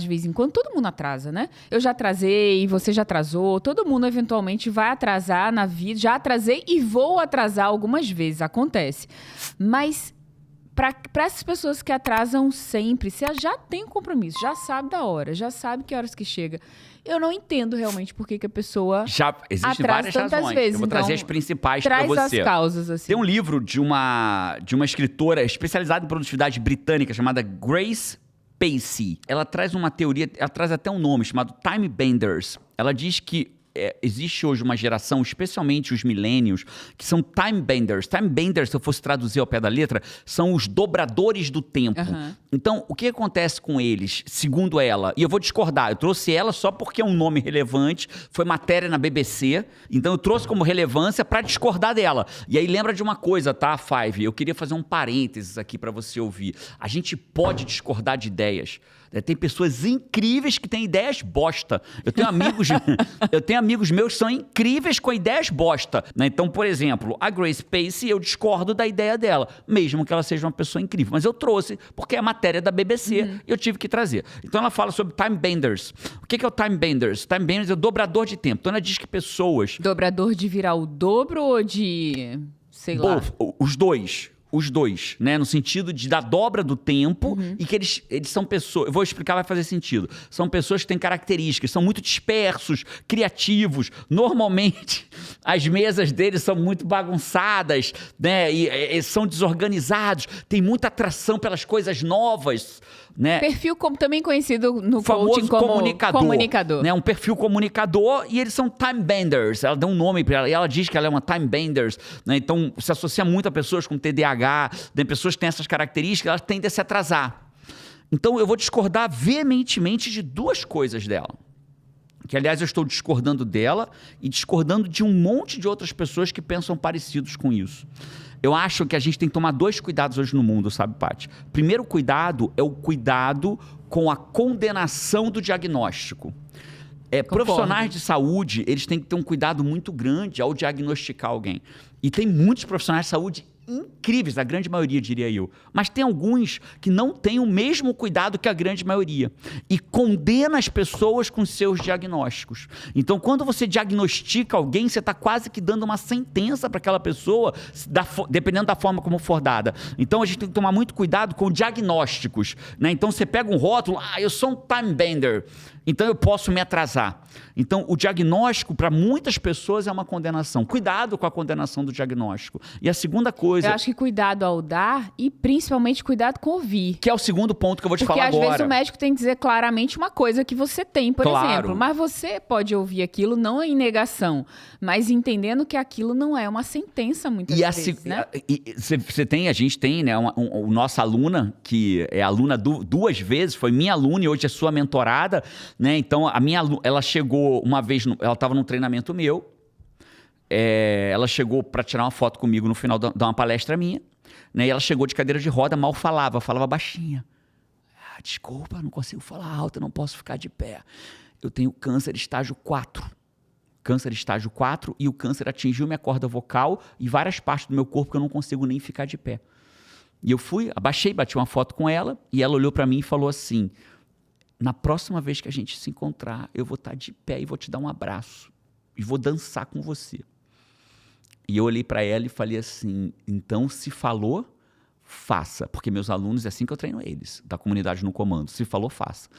de vez em quando, todo mundo atrasa, né? Eu já atrasei, você já atrasou, todo mundo eventualmente vai atrasar na vida. Já atrasei e vou atrasar algumas vezes, acontece. Mas para essas pessoas que atrasam sempre, você já tem compromisso, já sabe da hora, já sabe que horas que chega. Eu não entendo realmente por que a pessoa Já existem atrasa várias tantas razões. vezes. Eu vou Então, trazer as principais para traz você. as causas, assim. Tem um livro de uma escritora especializada em produtividade britânica chamada Grace Pacey. Ela traz uma teoria, ela traz até um nome chamado Time Benders. Ela diz que existe hoje uma geração, especialmente os millennials, que são time benders. Time benders, se eu fosse traduzir ao pé da letra, são os dobradores do tempo. Uhum. Então, o que acontece com eles, segundo ela? E eu vou discordar, eu trouxe ela só porque é um nome relevante, foi matéria na BBC, então eu trouxe como relevância para discordar dela. E aí lembra de uma coisa, tá, Five? Eu queria fazer um parênteses aqui para você ouvir. A gente pode discordar de ideias. Tem pessoas incríveis que têm ideias bosta. Eu tenho amigos meus que são incríveis com ideias bosta, né? Então, por exemplo, a Grace Pacey, eu discordo da ideia dela, mesmo que ela seja uma pessoa incrível. Mas eu trouxe, porque é a matéria da BBC, eu tive que trazer. Então, ela fala sobre time benders. O que é o time benders? Time benders é o dobrador de tempo. Então, ela diz que pessoas... Dobrador de virar o dobro ou de... sei lá... Os dois, né? No sentido de da dobra do tempo e que eles são pessoas... Eu vou explicar, vai fazer sentido. São pessoas que têm características, são muito dispersos, criativos. Normalmente, as mesas deles são muito bagunçadas, né? E são desorganizados. Tem muita atração pelas coisas novas, né? Perfil também conhecido no famoso coaching como comunicador. Né? Um perfil comunicador e eles são time benders. Ela deu um nome para ela e ela diz que ela é uma time benders, né? Então se associa muito a pessoas com TDAH, né? Pessoas que têm essas características, elas tendem a se atrasar. Então eu vou discordar veementemente de duas coisas dela. Que, aliás, eu estou discordando dela e discordando de um monte de outras pessoas que pensam parecidos com isso. Eu acho que a gente tem que tomar dois cuidados hoje no mundo, sabe, Paty? Primeiro cuidado é o cuidado com a condenação do diagnóstico. Profissionais de saúde, eles têm que ter um cuidado muito grande ao diagnosticar alguém. E tem muitos profissionais de saúde incríveis, a grande maioria, diria eu. Mas tem alguns que não têm o mesmo cuidado que a grande maioria. E condena as pessoas com seus diagnósticos. Então, quando você diagnostica alguém, você está quase que dando uma sentença para aquela pessoa, dependendo da forma como for dada. Então, a gente tem que tomar muito cuidado com diagnósticos, né? Então, você pega um rótulo, eu sou um time bender, então eu posso me atrasar. Então, o diagnóstico, para muitas pessoas, é uma condenação. Cuidado com a condenação do diagnóstico. E a segunda coisa... Eu acho que cuidado ao dar e, principalmente, cuidado com ouvir. Que é o segundo ponto que eu vou te falar agora. Porque, às vezes, o médico tem que dizer claramente uma coisa que você tem, por exemplo. Mas você pode ouvir aquilo não em negação, mas entendendo que aquilo não é uma sentença, muitas vezes, né? A gente tem, né, nossa aluna, que é aluna duas vezes, foi minha aluna e hoje é sua mentorada, né? Então, ela chegou uma vez, ela estava num treinamento meu, ela chegou para tirar uma foto comigo no final de uma palestra minha, né? E ela chegou de cadeira de roda, mal falava baixinha. Desculpa, não consigo falar alto, não posso ficar de pé. Eu tenho câncer estágio 4. Câncer estágio 4 e o câncer atingiu minha corda vocal e várias partes do meu corpo que eu não consigo nem ficar de pé. E eu abaixei, bati uma foto com ela e ela olhou para mim e falou assim: na próxima vez que a gente se encontrar, eu vou estar de pé e vou te dar um abraço. E vou dançar com você. E eu olhei para ela e falei assim: então, se falou, faça. Porque meus alunos, é assim que eu treino eles, da comunidade no comando. Se falou, faça.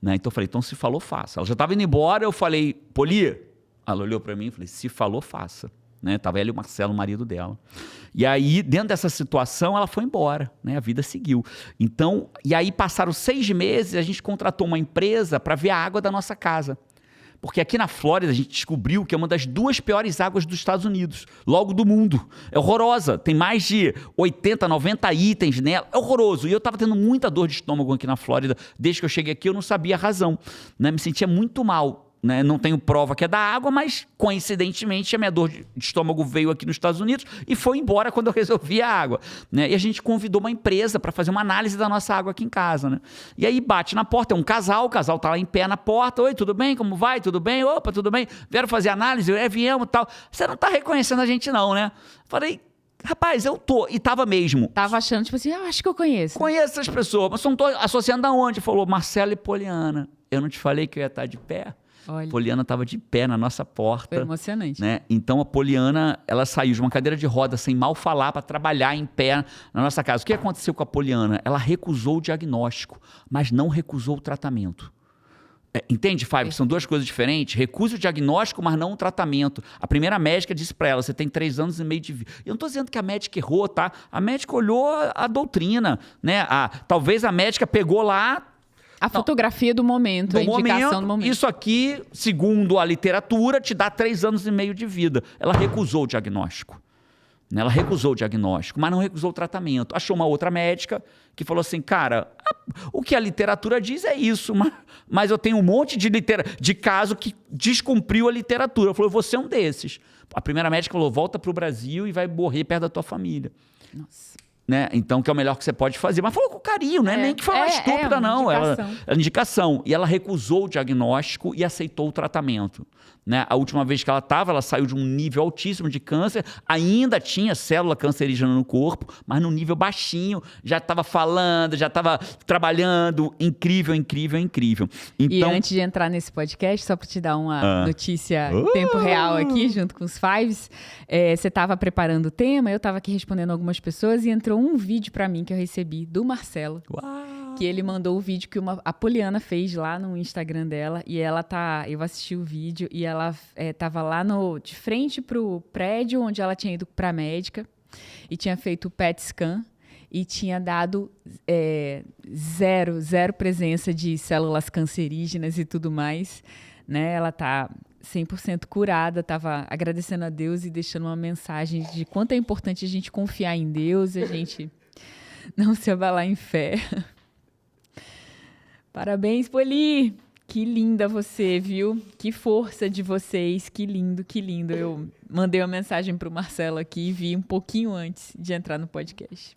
Né? Então, eu falei: então, se falou, faça. Ela já estava indo embora, eu falei: Poli. Ela olhou para mim e falei: se falou, faça. Né? Tava ela e o Marcelo, o marido dela. E aí, dentro dessa situação, ela foi embora, né? A vida seguiu. Então, e aí passaram 6 meses, a gente contratou uma empresa para ver a água da nossa casa. Porque aqui na Flórida a gente descobriu que é uma das 2 piores águas dos Estados Unidos, logo do mundo. É horrorosa, tem mais de 80, 90 itens nela, é horroroso. E eu estava tendo muita dor de estômago aqui na Flórida, desde que eu cheguei aqui eu não sabia a razão, né? Me sentia muito mal. Né? Não tenho prova que é da água, mas coincidentemente a minha dor de estômago veio aqui nos Estados Unidos e foi embora quando eu resolvi a água. Né? E a gente convidou uma empresa para fazer uma análise da nossa água aqui em casa. Né? E aí bate na porta, é um casal, o casal tá lá em pé na porta: oi, tudo bem? Como vai? Tudo bem? Opa, tudo bem? Vieram fazer análise? Viemos e tal. Você não tá reconhecendo a gente não, né? Falei: Rapaz, eu tô. E tava mesmo. Tava achando, tipo assim, eu acho que eu conheço. Conheço essas pessoas, mas não tô associando aonde? Falou, Marcelo e Poliana. Eu não te falei que eu ia estar de pé? Olha. A Poliana estava de pé na nossa porta. Foi emocionante. Né? Então a Poliana, ela saiu de uma cadeira de roda sem mal falar para trabalhar em pé na nossa casa. O que aconteceu com a Poliana? Ela recusou o diagnóstico, mas não recusou o tratamento. Entende, Fábio? São duas coisas diferentes. Recusa o diagnóstico, mas não o tratamento. A primeira médica disse para ela, você tem 3 anos e meio de vida. Eu não estou dizendo que a médica errou, tá? A médica olhou a doutrina, né? Talvez a médica pegou lá a fotografia do momento, a indicação do momento. Isso aqui, segundo a literatura, te dá 3 anos e meio de vida. Ela recusou o diagnóstico. Ela recusou o diagnóstico, mas não recusou o tratamento. Achou uma outra médica que falou assim, cara, o que a literatura diz é isso, mas eu tenho um monte de caso que descumpriu a literatura. Falou, você é um desses. A primeira médica falou, volta para o Brasil e vai morrer perto da tua família. Nossa. Né? Então, que é o melhor que você pode fazer. Mas falou com carinho, né? Nem que foi uma estúpida, não. Indicação. Ela indicação. E ela recusou o diagnóstico e aceitou o tratamento. Né? A última vez que ela saiu de um nível altíssimo de câncer, ainda tinha célula cancerígena no corpo, mas num nível baixinho, já estava falando, já estava trabalhando. Incrível, incrível, incrível. Então, e antes de entrar nesse podcast, só para te dar uma notícia em tempo real aqui, junto com os Fives, você estava preparando o tema, eu estava aqui respondendo algumas pessoas e entrou um vídeo para mim que eu recebi do Marcelo. Uau! Que ele mandou o vídeo que a Poliana fez lá no Instagram dela e eu assisti o vídeo e ela tava lá de frente pro prédio onde ela tinha ido pra médica e tinha feito o PET scan e tinha dado zero presença de células cancerígenas e tudo mais, né? Ela tá 100% curada, tava agradecendo a Deus e deixando uma mensagem de quanto é importante a gente confiar em Deus e a gente não se abalar em fé. Parabéns, Poli! Que linda você, viu? Que força de vocês, que lindo, que lindo. Eu mandei uma mensagem pro Marcelo aqui e vi um pouquinho antes de entrar no podcast.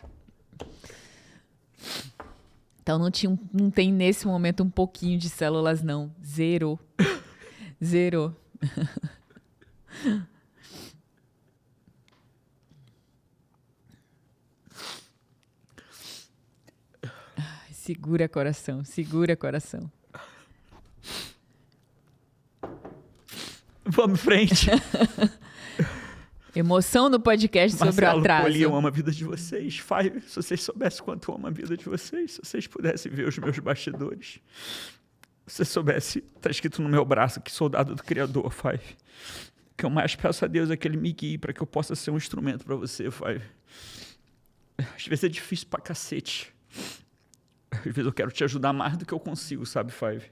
Então não tem nesse momento um pouquinho de células, não. Zero. Zero. Segura coração, segura coração. Vamos em frente. Emoção no podcast sobre o atraso. Poli, eu amo a vida de vocês. Five, se vocês soubessem quanto eu amo a vida de vocês, se vocês pudessem ver os meus bastidores. Se você soubesse, tá escrito no meu braço que soldado do Criador, Five. O que eu mais peço a Deus é que Ele me guie para que eu possa ser um instrumento para você, Five. Às vezes é difícil pra cacete. Às vezes eu quero te ajudar mais do que eu consigo, sabe, Five?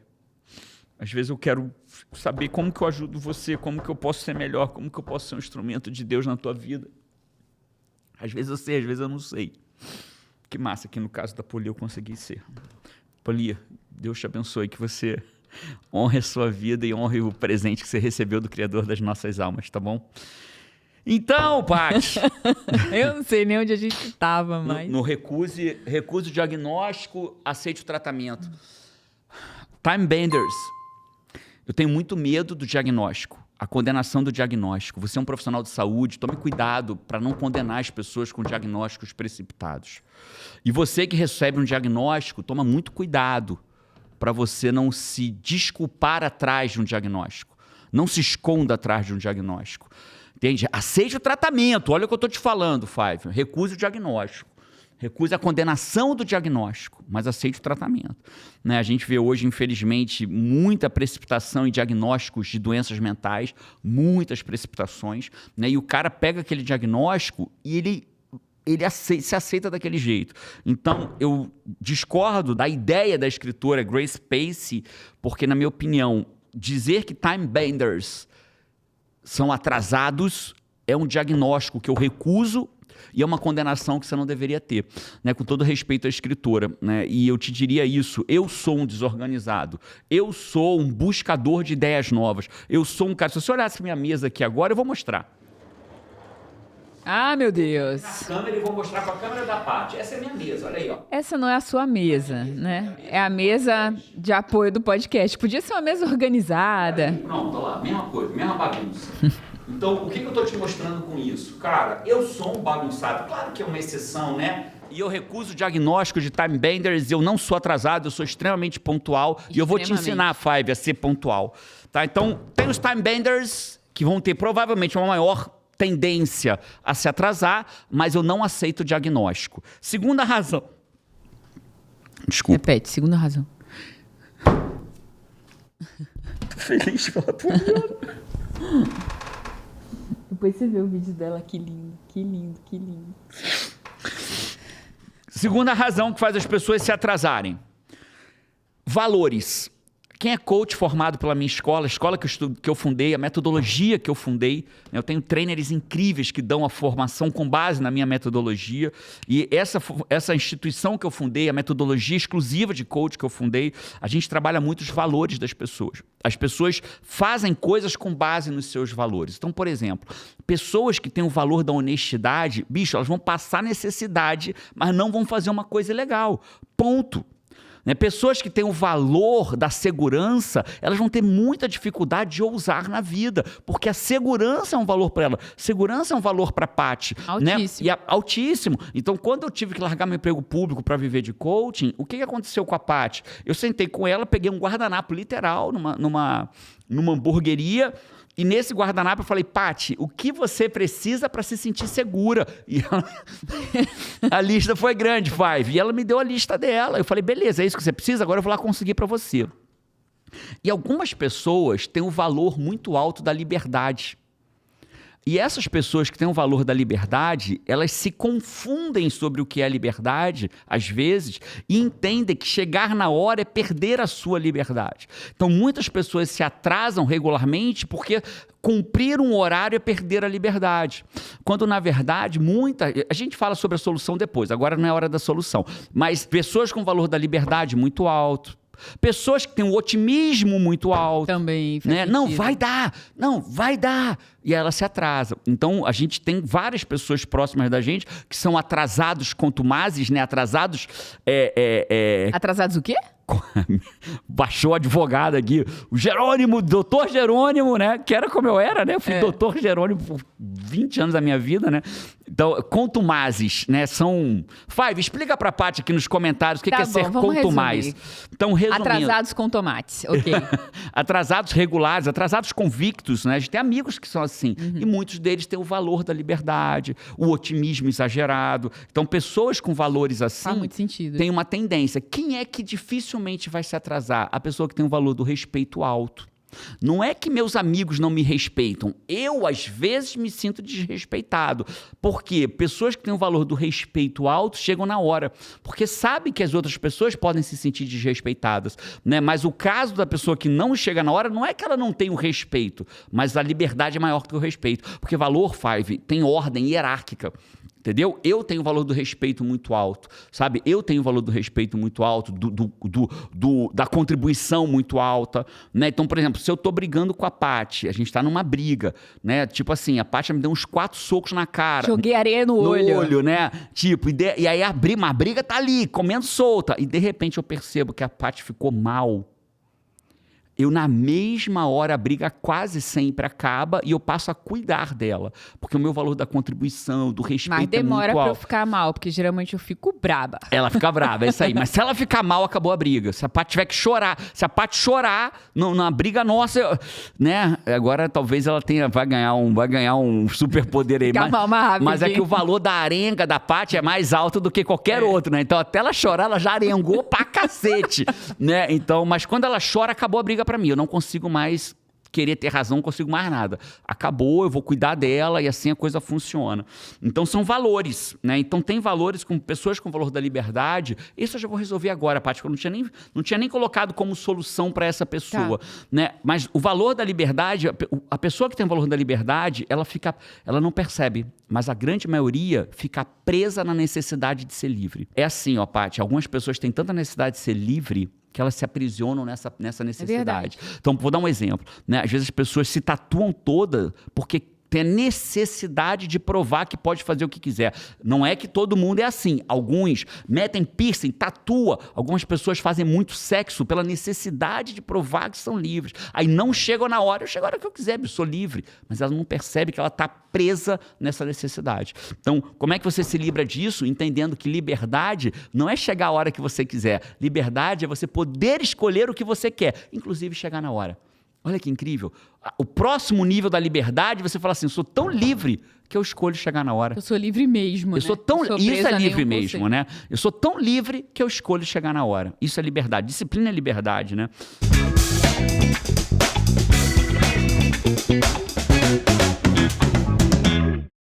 Às vezes eu quero saber como que eu ajudo você, como que eu posso ser melhor, como que eu posso ser um instrumento de Deus na tua vida. Às vezes eu sei, às vezes eu não sei. Que massa que no caso da Poli eu consegui ser. Poli, Deus te abençoe, que você honre a sua vida e honre o presente que você recebeu do Criador das nossas almas, tá bom? Então, Paty... Eu não sei nem onde a gente estava, mas... No recuse o diagnóstico, aceite o tratamento. Time Benders. Eu tenho muito medo do diagnóstico, a condenação do diagnóstico. Você é um profissional de saúde, tome cuidado para não condenar as pessoas com diagnósticos precipitados. E você que recebe um diagnóstico, toma muito cuidado para você não se desculpar atrás de um diagnóstico. Não se esconda atrás de um diagnóstico. Entende? Aceite o tratamento. Olha o que eu estou te falando, Five. Recuse o diagnóstico. Recuse a condenação do diagnóstico, mas aceite o tratamento. Né? A gente vê hoje, infelizmente, muita precipitação em diagnósticos de doenças mentais, muitas precipitações, né? E o cara pega aquele diagnóstico e ele se aceita daquele jeito. Então, eu discordo da ideia da escritora Grace Pace, porque, na minha opinião, dizer que time benders são atrasados é um diagnóstico que eu recuso e é uma condenação que você não deveria ter, né? Com todo respeito à escritora, né? E eu te diria isso, eu sou um desorganizado, eu sou um buscador de ideias novas, eu sou um cara, se você olhasse minha mesa aqui agora, eu vou mostrar. Ah, meu Deus. Na câmera, eu vou mostrar com a câmera da Paty. Essa é a minha mesa, olha aí, ó. Essa não é a sua mesa, né? É a mesa de apoio do podcast. Podia ser uma mesa organizada. Pronto, olha lá, mesma coisa, mesma bagunça. Então, o que eu estou te mostrando com isso? Cara, eu sou um bagunçado. Claro que é uma exceção, né? E eu recuso o diagnóstico de time benders, eu não sou atrasado, eu sou extremamente pontual. E eu vou te ensinar, Five, a ser pontual. Tá? Então, tem os time benders que vão ter provavelmente uma maior tendência a se atrasar, mas eu não aceito o diagnóstico. Segunda razão. Desculpa. Repete, segunda razão. Tô feliz pela tua vida. Depois você vê o vídeo dela, que lindo, que lindo, que lindo. Segunda razão que faz as pessoas se atrasarem. Valores. Quem é coach formado pela minha escola, a escola que eu fundei, a metodologia que eu fundei, eu tenho trainers incríveis que dão a formação com base na minha metodologia. E essa instituição que eu fundei, a metodologia exclusiva de coach que eu fundei, a gente trabalha muito os valores das pessoas. As pessoas fazem coisas com base nos seus valores. Então, por exemplo, pessoas que têm o valor da honestidade, bicho, elas vão passar necessidade, mas não vão fazer uma coisa ilegal. Ponto. Né? Pessoas que têm o valor da segurança, elas vão ter muita dificuldade de ousar na vida, porque a segurança é um valor para ela. Segurança é um valor para a Paty. Altíssimo. Né? Altíssimo. Então, quando eu tive que largar meu emprego público para viver de coaching, o que aconteceu com a Paty? Eu sentei com ela, peguei um guardanapo literal numa hamburgueria. E nesse guardanapo eu falei, Paty, o que você precisa para se sentir segura? E ela... a lista foi grande, Five. E ela me deu a lista dela. Eu falei, beleza, é isso que você precisa? Agora eu vou lá conseguir para você. E algumas pessoas têm um valor muito alto da liberdade. E essas pessoas que têm o valor da liberdade, elas se confundem sobre o que é liberdade, às vezes, e entendem que chegar na hora é perder a sua liberdade. Então, muitas pessoas se atrasam regularmente porque cumprir um horário é perder a liberdade. Quando, na verdade, a gente fala sobre a solução depois, agora não é hora da solução, mas pessoas com valor da liberdade muito alto, pessoas que têm um otimismo muito alto. Também faz né? Não, vai dar. E ela se atrasa. Então, a gente tem várias pessoas próximas da gente que são atrasados contumazes, né? Atrasados... Atrasados o quê? Baixou o advogado aqui, o Jerônimo, doutor Jerônimo, né? Que era como eu era, né? Eu fui doutor Jerônimo por 20 anos da minha vida, né? Então, contumazes, né? São... Five, explica pra Paty aqui nos comentários o que é ser contumaz. Então, resumindo... Atrasados com tomates, ok. Atrasados regulares, atrasados convictos, né? A gente tem amigos que são assim. E muitos deles têm o valor da liberdade, o otimismo exagerado. Então, pessoas com valores assim... Faz muito sentido. Tem uma tendência. Quem é que dificilmente vai se atrasar? A pessoa que tem o valor do respeito alto. Não é que meus amigos não me respeitam. Eu, às vezes, me sinto desrespeitado. Por quê? Pessoas que têm o valor do respeito alto chegam na hora. Porque sabem que as outras pessoas podem se sentir desrespeitadas. Né? Mas o caso da pessoa que não chega na hora não é que ela não tem o respeito, mas a liberdade é maior que o respeito. Porque valor, Five, tem ordem hierárquica. Entendeu? Eu tenho o valor do respeito muito alto, sabe? Eu tenho o valor do respeito muito alto, da contribuição muito alta, né? Então, por exemplo, se eu tô brigando com a Paty, a gente tá numa briga, né? Tipo assim, a Paty me deu uns 4 socos na cara. Joguei areia no olho. Né? Tipo, e aí a briga tá ali, comendo solta. E de repente eu percebo que a Paty ficou mal. Eu, na mesma hora, a briga quase sempre acaba e eu passo a cuidar dela. Porque o meu valor da contribuição, do respeito Mas demora é muito alto. pra eu ficar mal, porque geralmente eu fico braba. Ela fica brava, é isso aí. Mas se ela ficar mal, acabou a briga. Se a Paty tiver que chorar, se a Paty chorar na briga nossa, né? Agora talvez ela vai ganhar um superpoder aí. Mas é que o valor da arenga da Paty é mais alto do que qualquer outro, né? Então até ela chorar, ela já arengou pra cacete, né? Então, mas quando ela chora, acabou a briga pra mim. Eu não consigo mais querer ter razão, não consigo mais nada. Acabou, eu vou cuidar dela e assim a coisa funciona. Então são valores, né? Então tem valores com pessoas com valor da liberdade. Isso eu já vou resolver agora, Paty, porque eu não tinha nem colocado como solução para essa pessoa, né? Mas o valor da liberdade, a pessoa que tem o valor da liberdade, ela não percebe, mas a grande maioria fica presa na necessidade de ser livre. É assim, ó, Paty, algumas pessoas têm tanta necessidade de ser livre que elas se aprisionam nessa necessidade. Então, vou dar um exemplo. Né? Às vezes as pessoas se tatuam toda porque tem a necessidade de provar que pode fazer o que quiser. Não é que todo mundo é assim. Alguns metem piercing, tatua. Algumas pessoas fazem muito sexo pela necessidade de provar que são livres. Aí não chegam na hora, eu chego a hora que eu quiser, eu sou livre. Mas ela não percebe que ela está presa nessa necessidade. Então, como é que você se livra disso? Entendendo que liberdade não é chegar a hora que você quiser. Liberdade é você poder escolher o que você quer, inclusive chegar na hora. Olha que incrível. O próximo nível da liberdade, você fala assim, eu sou tão livre que eu escolho chegar na hora. Eu sou livre mesmo, Eu sou tão... Isso é livre mesmo, conceito. né? Eu sou tão livre que eu escolho chegar na hora. Isso é liberdade. Disciplina é liberdade, né?